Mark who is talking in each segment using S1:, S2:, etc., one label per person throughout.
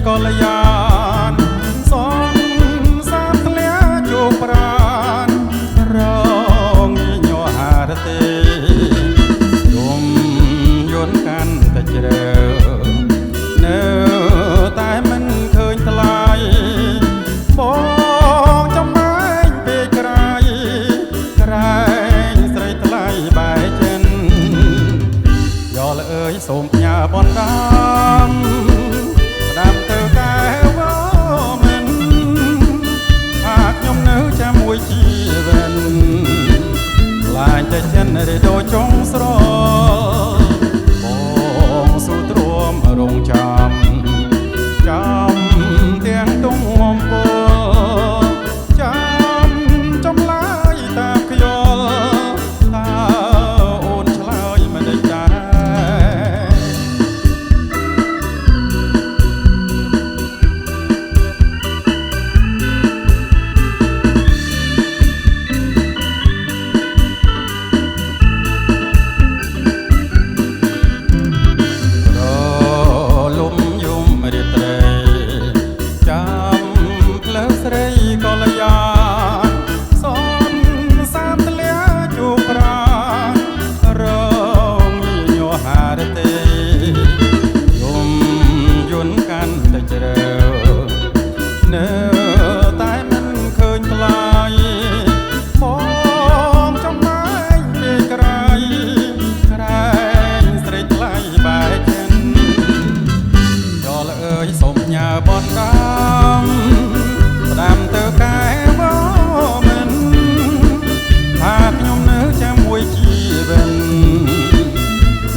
S1: កល្យានសនសាមធ្លាជោគប្រានរងញ័រហារទេយំយន់កាន់តែជ្រៅនៅតែមិនឃើញថ្លៃបងចំបែងពេកក្រៃក្រែងស្រីថ្លៃបែកចិនយកលអើយសូមផ្ញើបនដាំទៅកែវមិនថាខ្ញុំនៅចាំមួយជីវិតខ្លាចតែចិនឬដូចចុងស្របងស៊ូទ្រាំរងចាំទាំងទងអំពើចាំចំឡាយតាមខ្យល់តើអូនឆ្លើយមិនដេចដែរកល្យានសនសាមធ្លាជោគប្រានរងញ័រហារទេយំយន់កាន់តែជ្រៅនៅតែមិនឃើញថ្លៃបងចំបែងពេកក្រៃក្រែងស្រីថ្លៃបែកចិនយកលអើយសូមផ្ញើបនដាំទៅកែវមិនថាខ្ញុំនៅចាំមួយជីវិត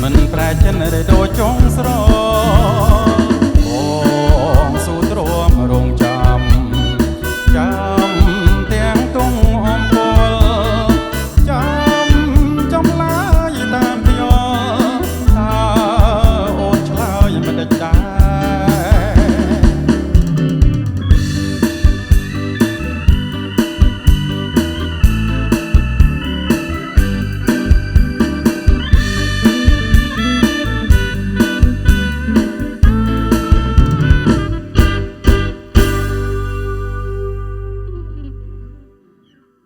S1: មិនប្រែចិនឬដូចចុងស្រ